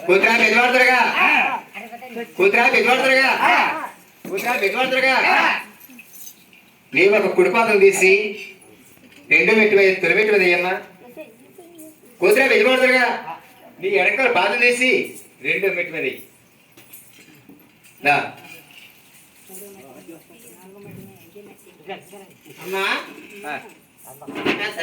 కూతురా పెద్దవాడుతురుగా కూతురా పెద్దవాడుతురుగా కూతురా పెద్దవాడుతురుగా నీవు ఒక కుడిపాదం తీసి రెండో మెట్టు మీద తొలి మెట్టు మీద అయ్యమ్మా కూతురా పెద్దవాడుతురుగా నీ ఎడకల పాదం తీసి రెండో మెట్టు మీద అమ్మా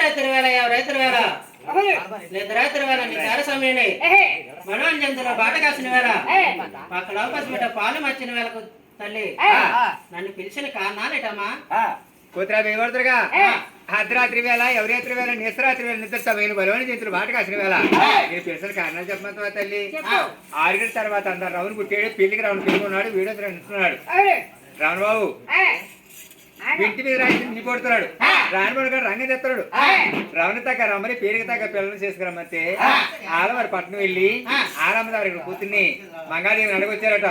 రైతుల వేళ రైతుల వేళ లేదు రైతుల వేళ నీ తెర సమయం మనోరంజన బాట కాసిన వేళ పక్కన అవకాశం పాలు మర్చిన వేళకు తల్లి నన్ను పిలిచిన కారణాలేటమ్మా కూతురా పెద్దవాడుతురుగా అర్ధరాత్రి వేళ ఎవరాత్రి వేళ నిశ్రాత్రి వేళ నిద్ర సమయం బలవని జంతులు బాట కాసిన వేళ నేను పిలిచిన కారణాలు చెప్పమంటావా తల్లి 6 గంటల తర్వాత అందరు రావును పుట్టాడు పెళ్లికి రావును పెళ్ళుకున్నాడు వీడియో నిలుస్తున్నాడు రావణ బాబు ఇంటి మీద రాయి కొడుతున్నాడు రానిపడు రంగం తెస్తున్నాడు రవణ తగ్గ రమ్మని పేరుకి తగ్గ పిల్లలు చేసుకురమ్మంటే ఆలవారి పట్టణం వెళ్ళి ఆలమ్మదారు ఇక్కడ కూతుర్ని మంగాదేవిని అడగొచ్చారట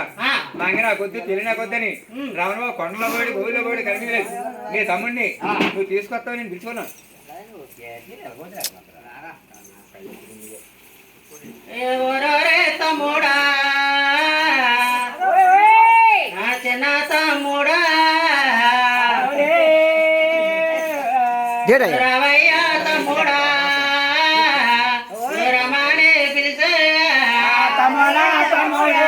మంగ నా కొద్ది పెళ్లి నా కొద్దని రవణ బాబు కొండలో పోయి గోవిలో పోయి కనిపించలేదు నీ తమ్ముడిని నువ్వు తీసుకొస్తావు నేను పిలుచుకున్నాను తమ్ముడా చిన్న తమ్ముడా రవయ్య తమ్ముడా రమణే పిలిచే తమ్ముడా తమ్ముడా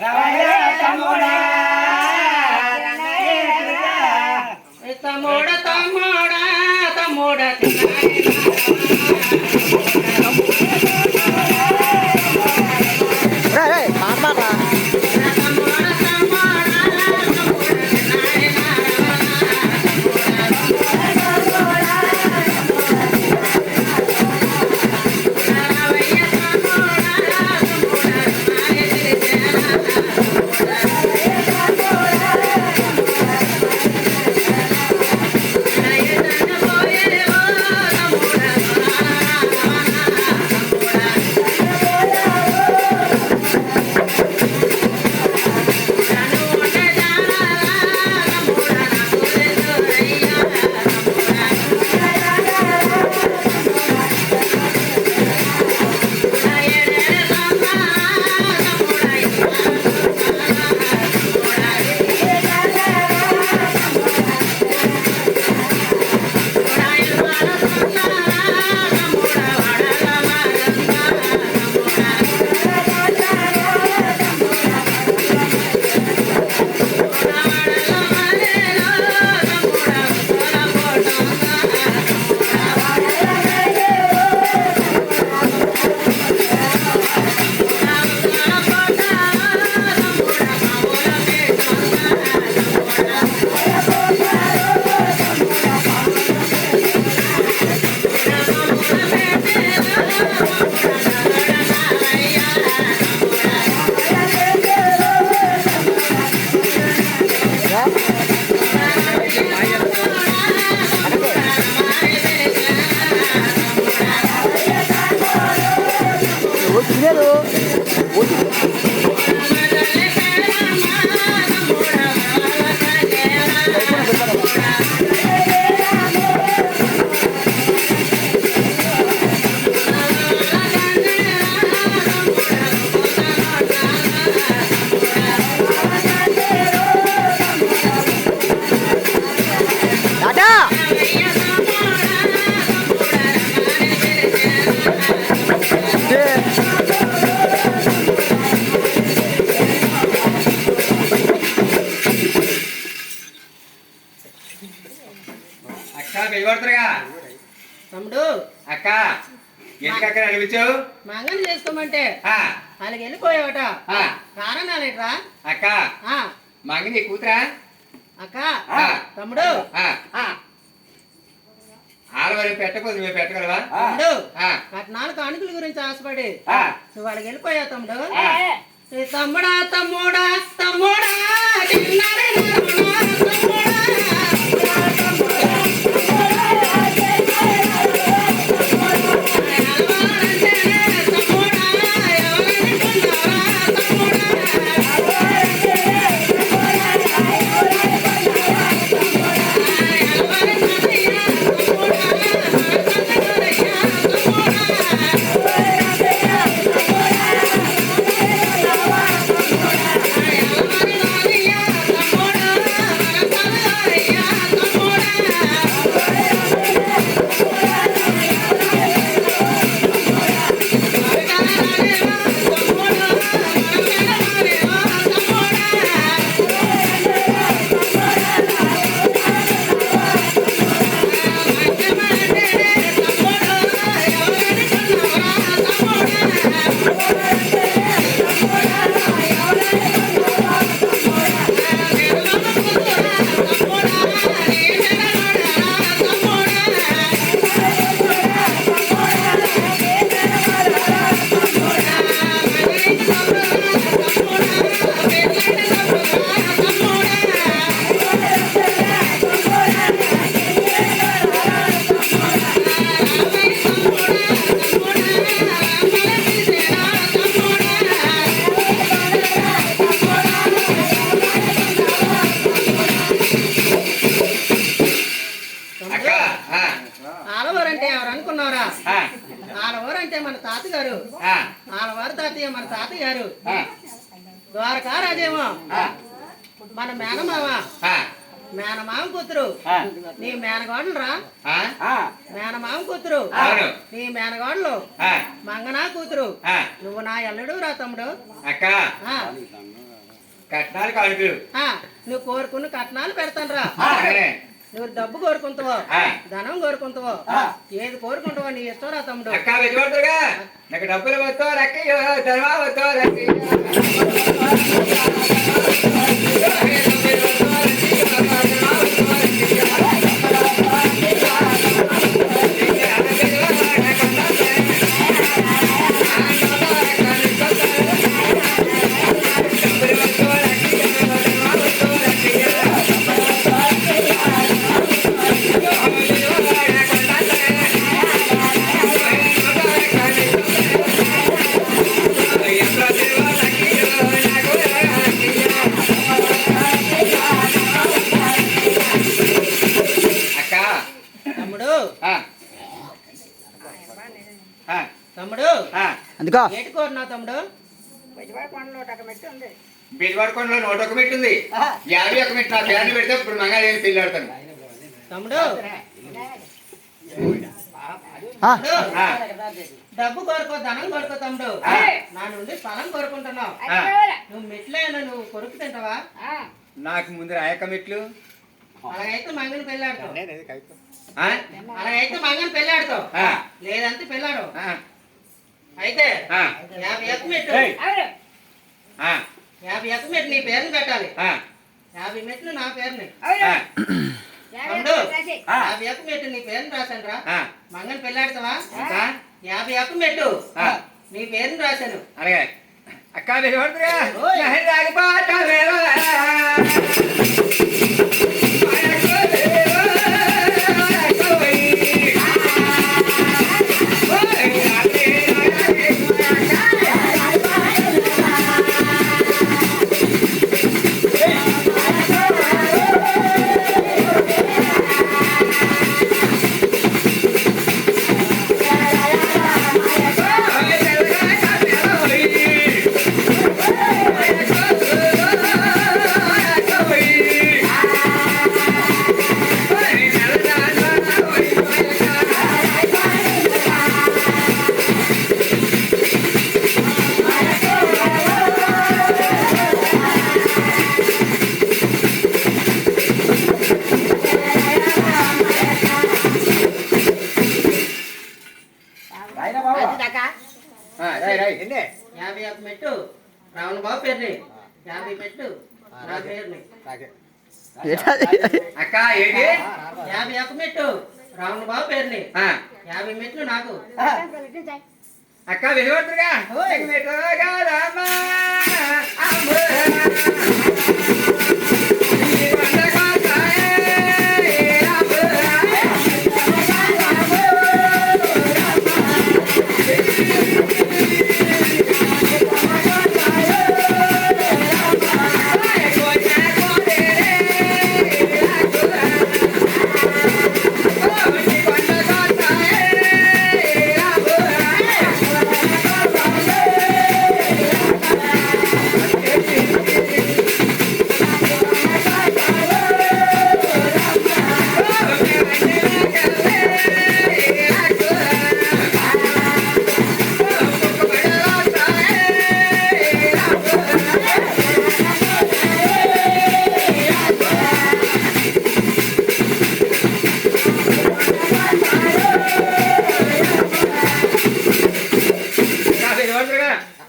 రవయ్య తమ్ముడా తమ్ముడ తమ్ముడా తమ్ముడా తమ్ముడు అక్క ఎందుకక్కడ అనిపించావు మంగళం చేసుకోమంటే వాళ్ళకి వెళ్ళిపోయావట కారణాలేట్రా అక్క మంగ నీ కూతురా అక్క తమ్ముడు ఆడవారి పెట్టకపోతే నువ్వు పెట్టగలవా తమ్ముడు ఆ, కట్నాలు కానుకల గురించి ఆశపడి ఆ, నువ్వు వాళ్ళకి వెళ్ళిపోయావు తమ్ముడు ఆ. ఈ తమ్ముడా తమ్ముడా తమ్ముడా చిన్నారి నరుడా, తమ్ముడా. అక్క ఆ, ఆలవారంటే ఎవరు అనుకున్నారా ఆ, ఆలవారంటే మన తాతగారు ఆ, ఆలవారు తాతయ్య మన తాతగారు ఆ, ద్వారకా రాజేమో ఆ, మన మేనమామ ఆ, మేనమామ కూతురు ఆ, నీ మేనగాడులు రా ఆ, మేనమామ కూతురు అవును. నీ మేనగాడులు ఆ, మంగనా కూతురు ఆ. నువ్వు నా ఎల్లుడు రా తమ్ముడు అక్క ఆ, కట్నాలు కానుకలు ఆ, నువ్వు కోరుకున్న కట్నాలు పెడతాను రా అలాగనే. నువ్వు డబ్బు కోరుకుంటావో ఆ. ధనం కోరుకుంటావో ఆ. ఏది కోరుకుంటావో నీ ఇష్టం రా తమ్ముడు అక్క వెతుకుంటారుగా నాకు డబ్బులు వస్తో లక్కయ్యో ధర్మా వస్తో అక్క తమ్ముడు ఆ, ఆ, తమ్ముడు ఆ. అందుకో ఏటి కోరినా తమ్ముడు బిల్వరకొండలో 101 మెట్టు ఉంది 51 మెట్టు నా పేరు పెడితే ఇప్పుడు మంగాదేవి పెళ్లి ఆడతాను తమ్ముడు ఆ, తమ్ముడు, ఆ, డబ్బు కోరుకో ధనం కోరుకో తమ్ముడు ఆ. నా నుండి స్థలం కోరుకుంటున్నావు ఆ. నువ్వు మెట్లైనా నువ్వు కొరుకు తింటావా నాకు ముందు రాయక మెట్లు అలాగైతే మంగని పెళ్ళాడుతావు ఆ? అలాగైతే మంగని పెళ్ళాడుతావు ఆ. లేదంటే పెళ్ళాడు ఆ. అయితే ఆ. 50 ఎత్తు మెట్టు ఆ. 50 ఎత్తు మెట్టు నీ పేరుని పెట్టాలి ఆ. 50 మెట్లు నా పేరుని ఆ. తమ్ముడు ఆ. 50 ఎత్తు మెట్టు నీ పేరుని రాశాను రా ఆ. మంగని పెళ్ళాడుతావా ఇంకా? 50 ఎత్తు మెట్టు ఆ. నీ పేరుని రాశాను అలాగే అక్క బిల్వరదుగా ఓయ్. రాగిపాట వేళ రాయ్ ఎన్నే 50 మెట్టు రావణ బాబు పేరుని 50 మెట్టు నా పేరుని ఏంటది? అక్క ఏంటి 50 మెట్టు రావణ బాబు పేరుని ఆ, 50 మెట్లు నాకు. అక్క వినబడుతుందిగా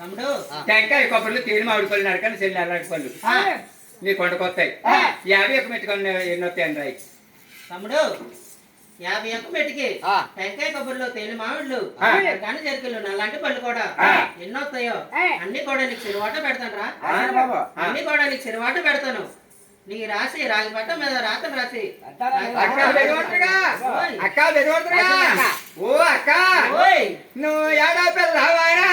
తమ్ముడు టెంకాయ కొబ్బరిలు తేనె మామిడి పళ్ళు నరకని చెల్లి అరటి పళ్ళు నీ కొండకు వస్తాయి 50 మెట్టుకొని ఎన్ని వస్తాయండి రాయి తమ్ముడు 50 ఎక్కువ మెట్టుకి టెంకాయ కొబ్బరిలో తేనె మామిళ్ళు కానీ చెరుకులు నల్లాంటి పళ్ళు కూడా ఎన్నో వస్తాయో అన్ని కూడా నీకు చిరువాట పెడతాను రా. అన్ని కూడా నీకు చిరువాట పెడతాను. నీ రాసి రాగి పట్ట మీద రాతను రాసి అక్క బెదవడుతుగా ఓ అక్క ఓయ్ నువ్వు ఏడా పిల్లవారా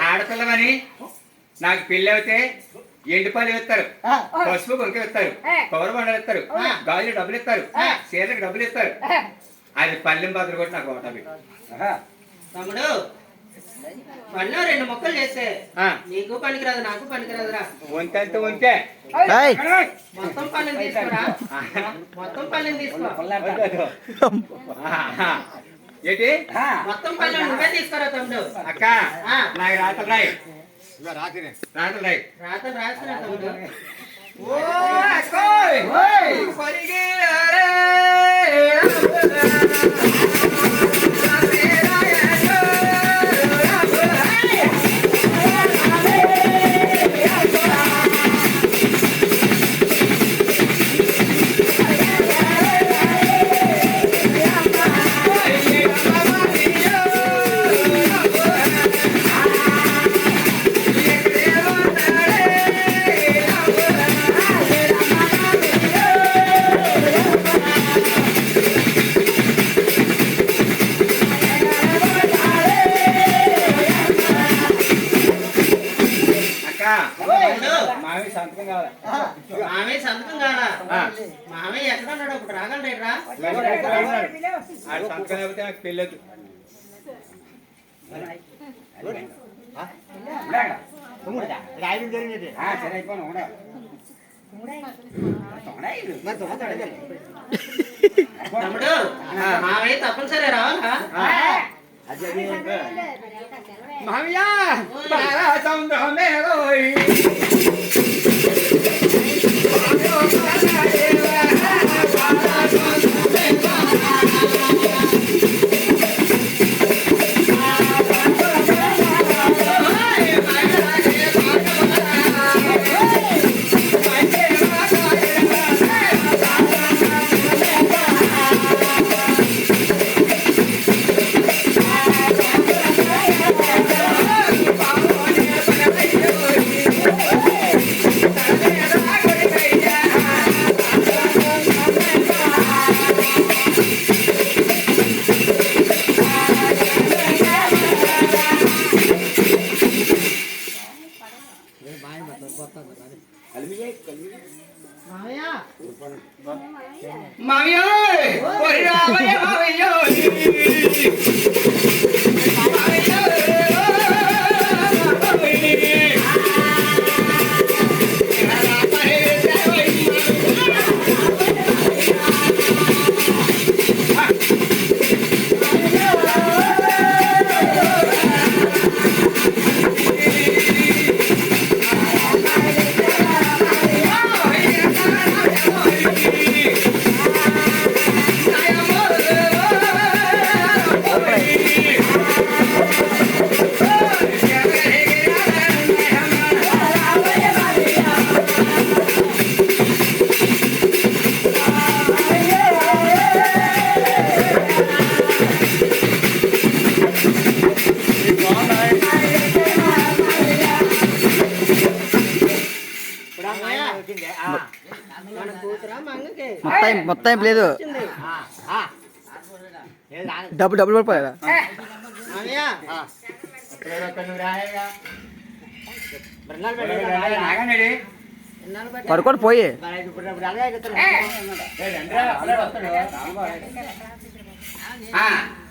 ఆడపిల్లమని నాకు పెళ్లి అవుతే ఎండుపాలు ఇస్తారు, పసుపు కొంక ఇస్తారు, కవర బండలు ఇస్తారు, గాజులు డబ్బులు ఇస్తారు, చీరలకు డబ్బులు ఇస్తారు. అది పల్లెం పాత్ర కూడా నాకు ఒకటా తమ్ముడు పన్ను 2 మొక్కలు చేస్తే నీకు పనికిరాదు నాకు పనికిరాదురా. వంతంత వంతే మొత్తం పల్లెం తీసుకోరా. మొత్తం పల్లెం తీసుకో. ఏంటి మొత్తం పల్లెం నువ్వే తీసుకోరా తమ్ముడు. అక్క నాకు రాత్రి రాయి రాత్రి రాయి రాత్రి రాసిన తమ్ముడు. ఓ అక్కోయ్ పరిగెరే మామయ్య సంతకం కావాలా? మామయ్య సంతకం కావాలా? మామయ్య ఎక్కడ ఉన్నాడు? ఇప్పుడు రాగలరా? ఆడు సంతకం లేకపోతే నాకు పెళ్ళొద్దు. తమ్ముడు మామయ్య తప్పనిసరి రావాలా? మామయ్య బాగా సముద్రమే రోయ్ మామయ్య ఒరి రామయ్య మామయ్య మామయ్య మొత్తం లేదు, వచ్చింది. డబ్బులు పడిపోయా. మామయ్య నాగండి ఎన్నాళ్ళు బట్టి పడుకోండి పోయి.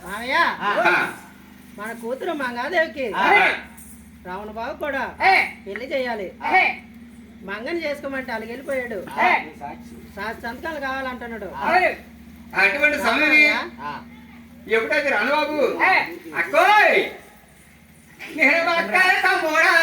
మామయ్య మన కూతురు మంగాదేవికి రావణ బాబు కూడా పెళ్లి చేయాలి. మంగని చేసుకోమంటే అలాగే వెళ్ళిపోయాడు. సంతకాలు కావాలంటున్నాడు. అటువంటి సమయం ఎప్పుడైతే రాను బాబు అక్కోయ్ నేను బతకాలి తమ్ముడా.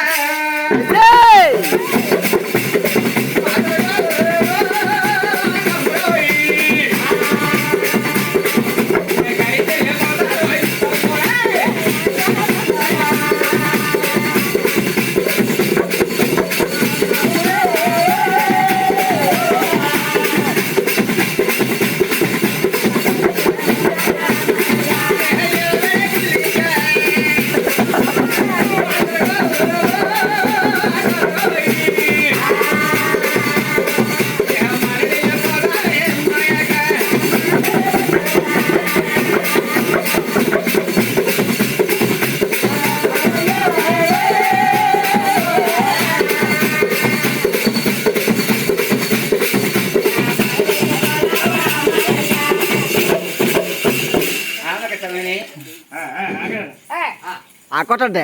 ఆ కొట్టండి.